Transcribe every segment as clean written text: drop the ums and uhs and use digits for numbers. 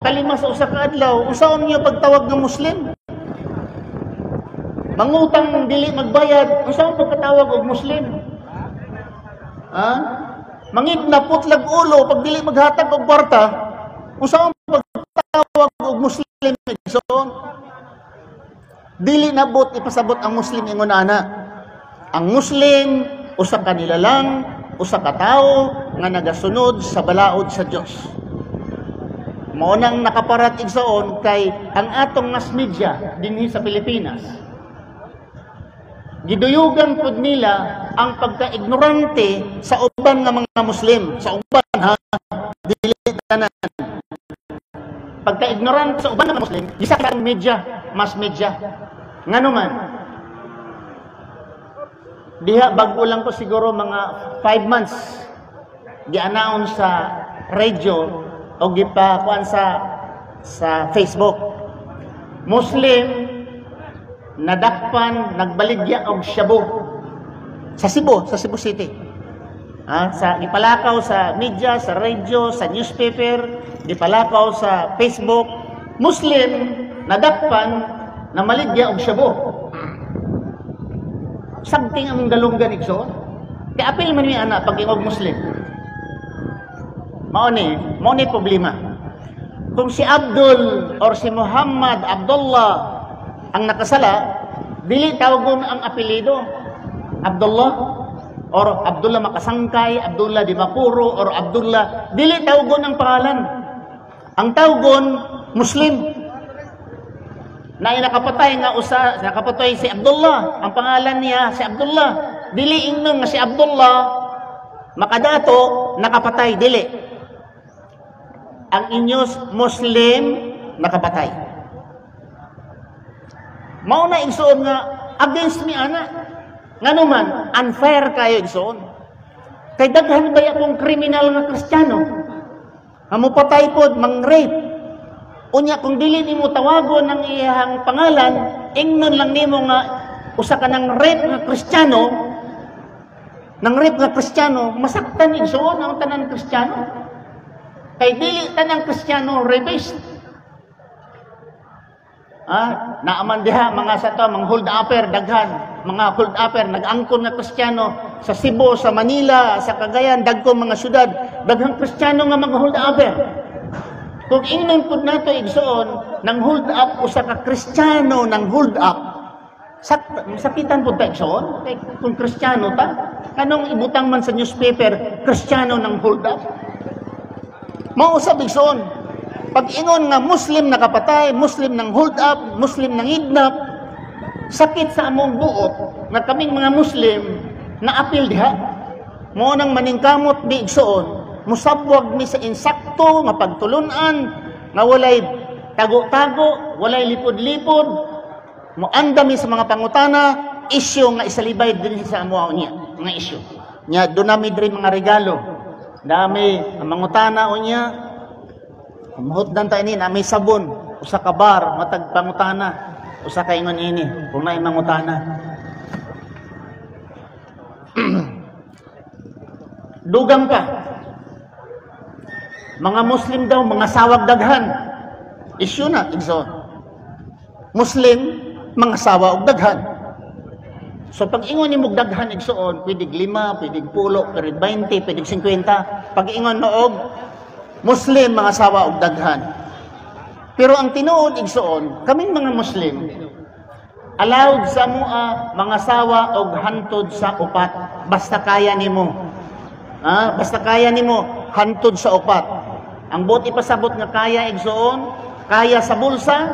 kalima sa usa ka adlaw, unsaon niyo pagtawag ng Muslim? Mangutang dili magbayad, unsaon pagkatawag og Muslim? Ha? Mangidnap putlag ulo pag dili maghatag og kwarta, unsaon pagtawag og Muslim? So, dili nabot ipasabot ang Muslim ingon ana. Ang Muslim usa ka nilalang, usa ka tawo nga nagasunod sa balaod sa Dios. Mao nang nakaparat igsoon kay ang atong mass media dinhi sa Pilipinas. Giduyugan pud nila ang pagka-ignorante sa uban nga mga Muslim, sa uban ha, dili tanan. Pagka-ignorante sa uban nga Muslim, gisa ka media, mass media. Ngano man? Diha bago lang ko siguro mga 5 months gi-announce sa radio o gipakuan sa Facebook. Muslim nadakpan nagbaligya og shabu sa Cebu City. Sa gipalakaw sa media, sa radio, sa newspaper, gipalakaw sa Facebook, Muslim nadakpan na maligya og shabu. Something among dalunggan igsoon. Kaya apil man mi ana pag ingog Muslim. Mao ni problema. Kung si Abdul or si Muhammad Abdullah ang nakasala, dili tawagon ang apelyido. Abdullah or Abdullah Makasangkay, Abdullah Di Mapuro or Abdullah, dili tawagon ang pangalan. Ang tawagon Muslim. Na nakapatay nga nakapatay si Abdullah, ang pangalan niya si Abdullah. Dili ingnon nga si Abdullah makadato nakapatay, dili. Ang inyos Muslim nakapatay. Mao na igsoon nga against me ana. Ngano man unfair kayo igsoon. Kay daghan ba akong kriminal nga Kristiyano? Hamupatay pod mang-rape. Unya kung dili nimo tawagon ng iyang pangalan, ingnon lang nimo nga usa ka nang rape nga Kristiyano, masaktan igsoon ang tanan Kristiyano. Kay dili tanang Kristiyano rapist. Naaman diha mga sa to, mga hold upper daghan, mga hold upper nag-angkon nga Kristiyano sa Cebu, sa Manila, sa Cagayan, dagko mga syudad, daghang Kristiyano nga mga hold upper. Kung ingnon pud nato igsoon nang hold up usa ka Kristiyano nang hold up, sakitan pud ta igsoon kung Kristiyano ta, kanong ibutang man sa newspaper Kristiyano nang hold up. Mao usab igsoon. Pag ingon nga Muslim nakapatay, Muslim nang hold up, Muslim nang idnap, sakit sa among buot nga kaming mga Muslim na apil diha. Mao nang maningkamot di igsoon. Musabwag mi sa insakto nga pagtulunan nga walay tago-tago, walay lipod-lipod. Moanda mi sa mga pangutana, isyu nga isalibay din sa amo niya, mga isyu. Nya do nami diri mga regalo. Dami ang mangutana unya. Mahutdan ta ini nami sabon, usa ka bar matag pangutana, usa ka ingon ini, kung naay mangutana. Dugang ka. Mga Muslim daw, mga sawag daghan. Issue na, igsoon. Muslim, mga sawa og daghan. So pag ingon ni mog daghan igsoon, pwedeng 5, pwedeng 10, pwedeng 20, pwedeng 50. Pag ingon noog Muslim, mga sawa og daghan. Pero ang tinuod igsoon, kaming mga Muslim, allowed sa mua mga sawa og hantod sa upat. Basta kaya nimo. Basta kaya nimo hantod sa upat. Ang buot ipasabot nga kaya igsoon, kaya sa bulsa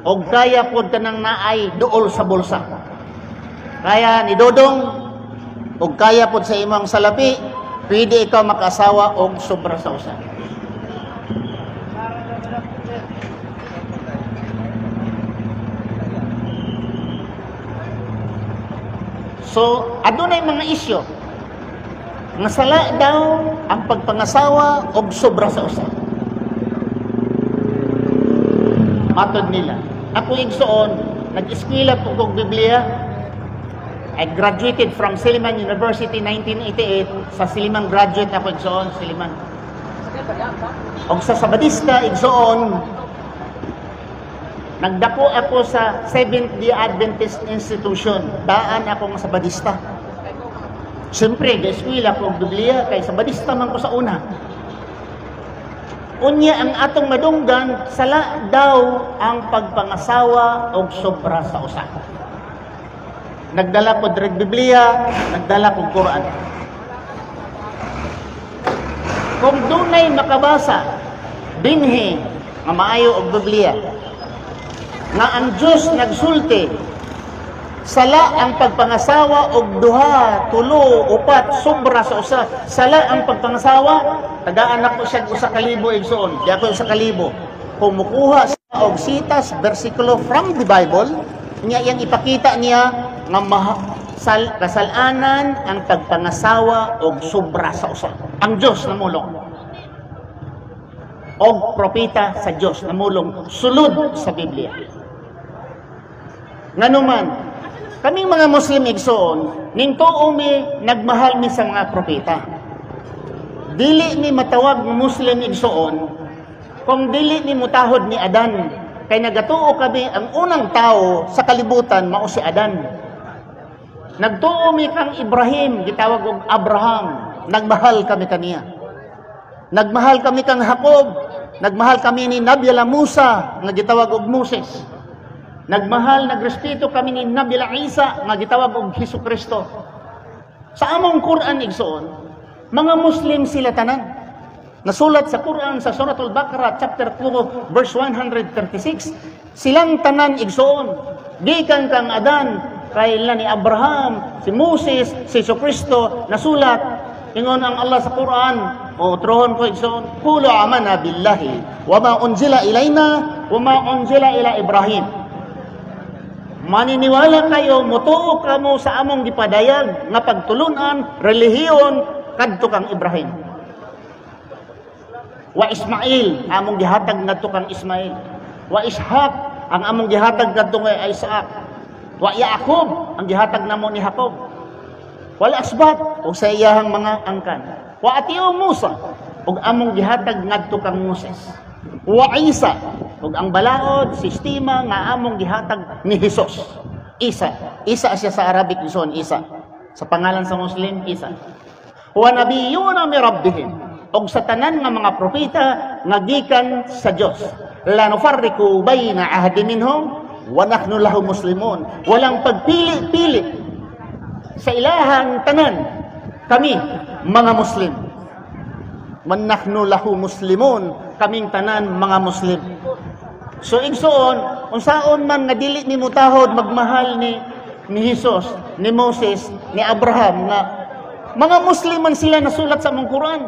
o kaya pod kanang naay duol sa bulsa. Kaya ni Dodong o kaya pod sa imong salapi, pwede ikaw makasawa og sobra sa usa. So, adunay mga isyu nga sala daw ang pagpangasawa og sobra sa usa. Matod nila. Ako igsoon, nag-eskwela po kong Biblia. I graduated from Silliman University 1988. Sa Silliman graduate ako igsoon, Silliman. Og sa Sabadista, igsoon, nagdako ako sa Seventh-day Adventist Institution. Daan akong Sabadista. Siyempre, ga-eskwela ko Biblia, kay Sabadista man ko sa una. Unya ang atong madunggan, sala daw ang pagpangasawa og sobra sa usa. Nagdala ko direk Biblia, nagdala ko Quran. Kung dunay makabasa, binhi, nga maayo og Biblia, nga ang Diyos nagsulti, sala ang pagpangasawa og duha, tulo, upat, sobra sa usa. Sala ang pagpangasawa, tagaan ako siya usa ka libo igsoon. Di ako usa ka libo. Kung mukuha siya og sitas, versikulo from the Bible, niya yang ipakita niya nga kasalanan ang pagpangasawa og sobra sa usa. Ang Diyos namulong. Og propeta sa Diyos namulong sulod sa Biblia. Nganuman, kaming mga Muslim igsoon, ningtuo mi nagmahal mi sa mga propeta. Dili mi matawag ng Muslim igsoon kung dili mi mutahod ni Adan. Kay nagatuo kami ang unang tao sa kalibutan mao si Adan. Nagtuo mi kang Ibrahim, gitawag og Abraham. Nagmahal kami kaniya. Nagmahal kami kang Jacob. Nagmahal kami ni Nabi Musa, nga gitawag og Moses. Nagmahal, nagrespeto kami ni Nabi Isa, nga gitawag og Hesukristo. Sa among Quran igsoon, mga Muslim sila tanan. Nasulat sa Quran sa Suratul Baqarah chapter 2 verse 136, silang tanan igsoon, gikan kang Adan, kailan ni Abraham, si Moses, si Hesukristo, nasulat ingon ang Allah sa Quran, o trohon ko igsoon, qulu amanna billahi wa ma unzila ilaina wa ma unzila ila Ibrahim. Maniniwala kayo, mutuo kamo sa among gipadayag nga pagtulunan, relihiyon kadto kang Ibrahim. Wa Ismail, among gihatag ngadto kang Ismail. Wa Ishaq, ang among gihatag ngadto kay Isaac. Wa Yaqub, ang gihatag namo ni Jacob. Wal asbat, o sa iyahang mga angkan. Wa atiyo Musa, ug among gihatag ngadto kang Moses. Wa Isa, ug ang balaod, sistema nga among gihatag ni Jesus. Isa siya sa Arabic igsoon, Isa. Sa pangalan sa Muslim, Isa. Wa nabiyuna mi rabbihim, ug sa tanan nga mga propeta nga gikan sa Dios. La nufarriqu bayna ahadin minhum wa nahnu lahu muslimun. Walang pagpili-pili sa ilahang tanan, kami mga Muslim. Man nahnu lahu muslimun, kaming tanan mga Muslim. So igsoon, unsaon man nga dili ni mutahod magmahal ni Jesus, ni Moses, ni Abraham, nga mga Muslim man sila nasulat sa among Quran.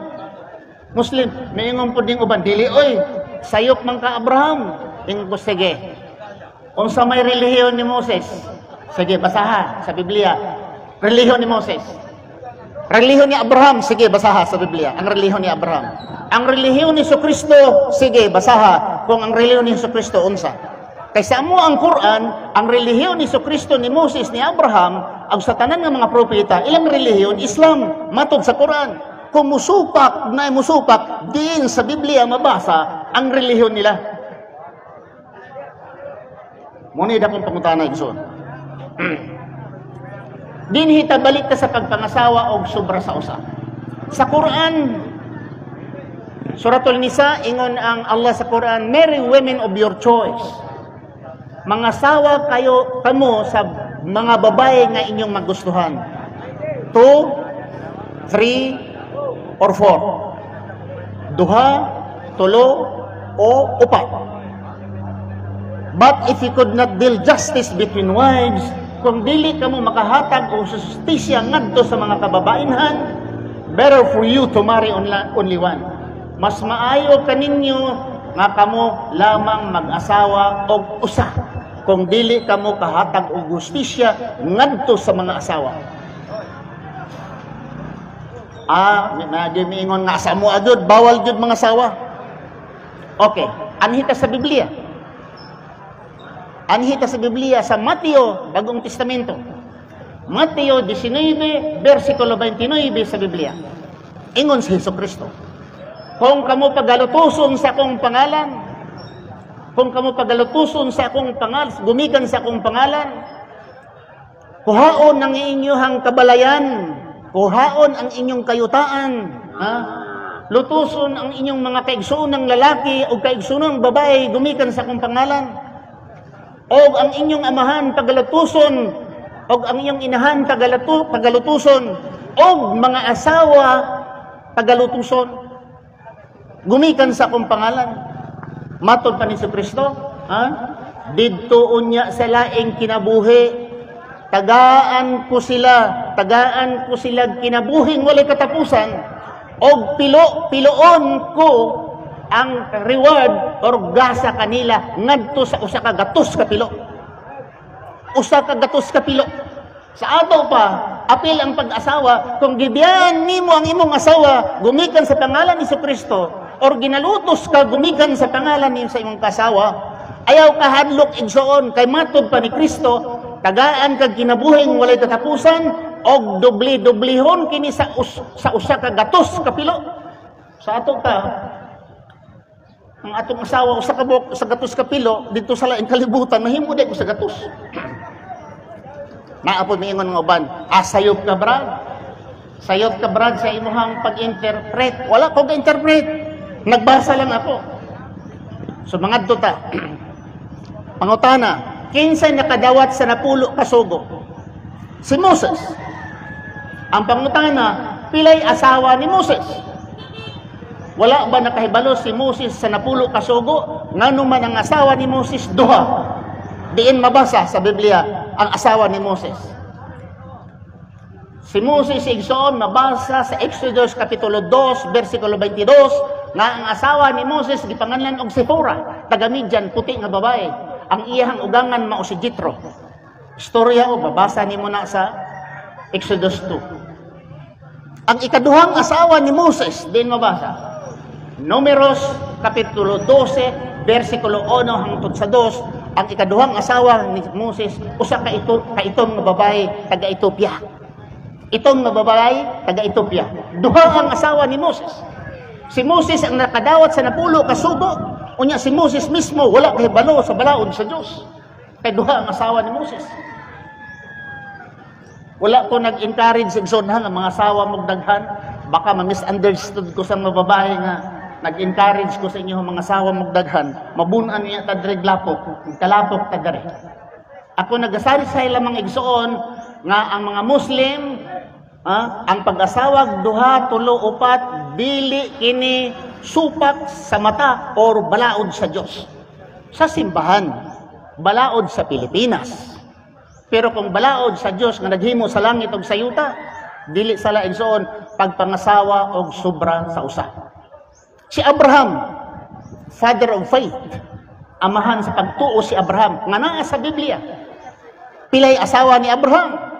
Muslim, naingon po ding uban, dili oy, sayop man ka Abraham. Ingon ko, sige. Unsa may relihiyon ni Moses? Sige, basaha sa Biblia. Relihiyon ni Moses. Relihiyon ni Abraham, sige, basaha sa Biblia. Ang relihiyon ni Abraham. Ang relihiyon ni Jesucristo, sige, basaha kung ang relihiyon ni Jesucristo unsa. Kaysa mo ang Quran, ang relihiyon ni Jesucristo, ni Moses, ni Abraham, ang sa tanan ng mga propeta, ilang relihiyon? Islam, matod sa Quran. Kung musupak na musupak, din sa Biblia mabasa ang relihiyon nila. Muna akong pangutana igsoon. Dinhi ta balik ka sa pagpangasawa og sobra sa usa. Sa Quran, Suratul Nisa, ingon ang Allah sa Quran, marry women of your choice. Mangasawa kamo sa mga babae nga inyong magustuhan. 2, 3, or 4. Duha, tulo, o upat. But if you could not deal justice between wives, kung dili kamo makahatag o justisya ngadto sa mga kababainhan, better for you to marry only one. Mas maayo kaninyo nga kamo lamang mag-asawa og usa, kung dili kamo kahatag og justisya ngadto sa mga asawa. Miingon nga sa mo agud, bawal jud mga asawa. Okay, anhita sa Biblia. Anhita sa Biblia sa Mateo, Bagong Testamento. Mateo 19, versikulo 29 sa Biblia. Ingon si Hesukristo, Kung kamo pagalutuson sa akong pangalan, kung kamo pagalutuson sa akong pangalan, gumikan sa akong pangalan, kuhaon ang inyong kabalayan, kuhaon ang inyong kayutaan, lutuson ang inyong mga kaigsoonang lalaki o kaigsoonang babae, gumikan sa akong pangalan, o ang inyong amahan pagalutuson, o ang inyong inahan pagalutuson, o mga asawa pagalutuson, gumikan sa akong pangalan. Matod pa ni Kristo, didto unya sa laing kinabuhi, tagaan ko sila kinabuhing walay katapusan, og piloon ko ang reward or gasa kanila ngadto sa usa ka gatos ka pilo. Usa ka gatos ka pilo. Sa ato pa, apil ang pag-asawa, kung gibiyan nimo ang imong asawa gumikan sa pangalan ni Kristo, or ginalutos ka gumikan sa pangalan ni sa imong kasawa, ayaw ka hadlok igsoon kay matod pa ni Kristo, tagaan kag kinabuhing walay katapusan og dobli-doblihon kini sa usa ka gatos ka pilo. Sa ato ka, ang atong asawa usa ka buok sa gatos ka pilo dito sa laing kalibutan, mahimo day ko sa gatos. Naapod miingon nga uban, sayop ka brad. Sayop ka brad sa imong pag-interpret. Wala ko ga-interpret. Nagbasa lang ako. So mga duta. Pangutana, kinsay nakadawat sa napulo ka sugo? Si Moses. Ang pangutana, pilay asawa ni Moses? Wala ba nakahibalo si Moses sa napulo ka sugo? Ngano man ang asawa ni Moses? Duha. Diin mabasa sa Biblia ang asawa ni Moses. Si Moses igsoon mabasa sa Exodus Kapitulo 2, versikulo 22, nga ang asawa ni Moses gipanganlan og Sipora, taga Midian, puti nga babae. Ang iyang ugangan mao si Jethro. Istorya o babasa nimo na sa Exodus 2. Ang ikaduhang asawa ni Moses din mabasa. Numeros Kapitulo 12, versikulo 1 hangtod sa 2. Ang ikaduhang asawa ni Moses usa ka itong nga babae taga Ethiopia. Itong nga babae taga Ethiopia. Duha ang asawa ni Moses. Si Moses ang nakadawat sa napulo ka sugo, unya si Moses mismo wala kahibalo sa balaod sa Dios. Kay duha ang asawa ni Moses. Wala ko nag-encourage igsoon nga mga asawa mo daghan, baka ma-misunderstood ko sa mga babae nga nag-encourage ko sa inyo mga asawa mo daghan, mabunan niya ta dire glapok, kalapok ta dire. Ako nagasari sa ilang igsoon nga ang mga Muslim, ang pag-asawag duha, tulo, upat, dili kini supak sa mata or balaod sa Dios. Sa simbahan, balaod sa Pilipinas. Pero kung balaod sa Dios nga naghimo sa langit ug sa yuta, dili sala igsoon pagpangasawa og sobra sa usa. Si Abraham, father of faith, amahan sa pagtuo si Abraham nga naa sa Biblia. Pilay asawa ni Abraham.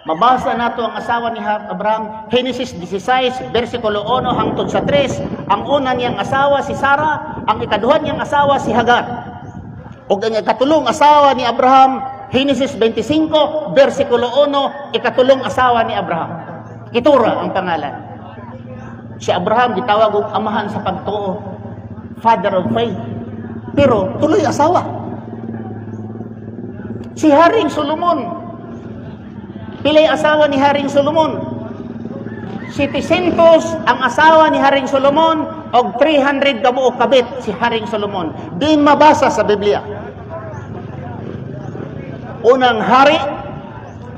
Mabasa nato ang asawa ni Abraham, Genesis 16, versikulo 1 hangtod sa 3. Ang una niyang asawa si Sarah, ang ikaduha niyang asawa si Hagar. Ug ang ikatulong asawa ni Abraham, Genesis 25, versikulo 1, ikatulong asawa ni Abraham. Ketura ang pangalan. Si Abraham gitawag og amahan sa pagtuo, father of faith. Pero tuloy asawa. Si Haring Solomon, pilay asawa ni Haring Solomon. 700 ang asawa ni Haring Solomon og 300 kabuok kabit si Haring Solomon. Di mabasa sa Biblia. Unang Hari,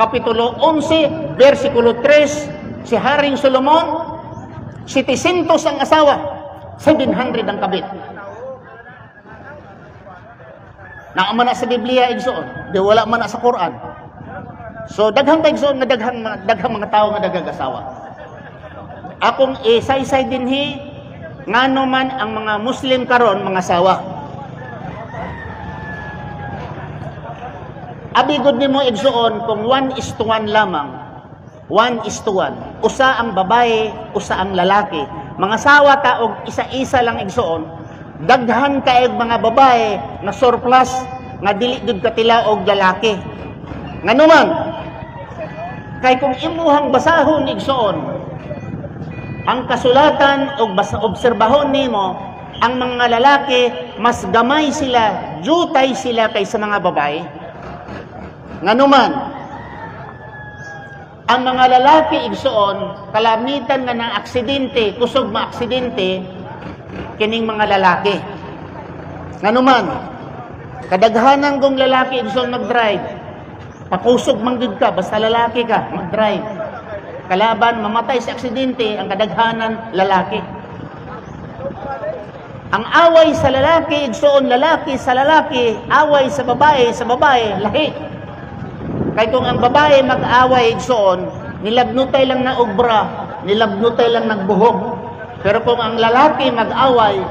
Kapitulo 11, versikulo 3, si Haring Solomon, 700 ang asawa, 700 ang kabit. Naaman na sa Biblia igsoon, di wala man na sa Quran. So daghang kaigsoon nga daghang mga tao nga dagag-asawa. Akong isaysay dinhi ngano man ang mga Muslim karon mga asawa. Abigod nimo igsoon kung 1:1 lamang. 1:1. Usa ang babae, usa ang lalaki. Mga asawa ta og isa-isa lang igsoon. Daghan kaayog mga babae na surplus nga dili gud katila og lalaki. Ngano man kay kung imuhang basahon igsoon Ang kasulatan ug obserbahon nimo, ang mga lalaki mas gamay sila, jutay sila kaysa mga babae. Nganuman, ang mga lalaki igsuon kalamitan nga ng aksidente, kusog maaksidente kining mga lalaki. Nganuman, kadaghanan kong lalaki igsuon mag-drive, pakusog man gid ka basta lalaki ka mag-drive. Kalaban mamatay sa aksidente ang kadaghanan lalaki. Ang away sa lalaki, igsoon lalaki sa lalaki, away sa babae, lahi. Kaya kung ang babae mag-away, igsoon, nilabnutay lang na obra, nilabnutay lang nagbuhog. Pero kung ang lalaki mag-away,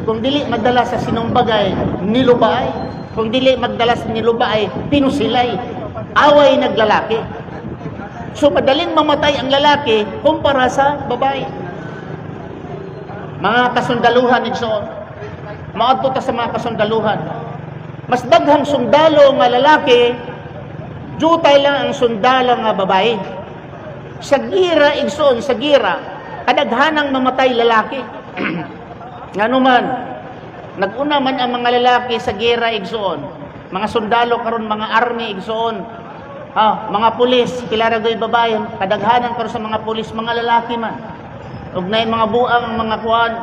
kung dili magdala sa sinumbagay, nilubay. Kung dili magdala sa nilubay, pinusilay. Away naglalaki. So madaling mamatay ang lalaki kumpara sa babae. Mga kasundaluhan igsoon. Maadto ta sa mga kasundaluhan. Mas daghang sundalo nga lalaki, jutay lang ang sundalo nga babae. Sa gira igsoon, sa gira, kadaghanang mamatay lalaki. Nganuman, naguna man ang mga lalaki sa gira igsoon. Mga sundalo karon, mga army igsoon. Mga pulis, kilaragoy babae, kadaghanan karon sa mga pulis, mga lalaki man. Ug nay mga buang mga kuan,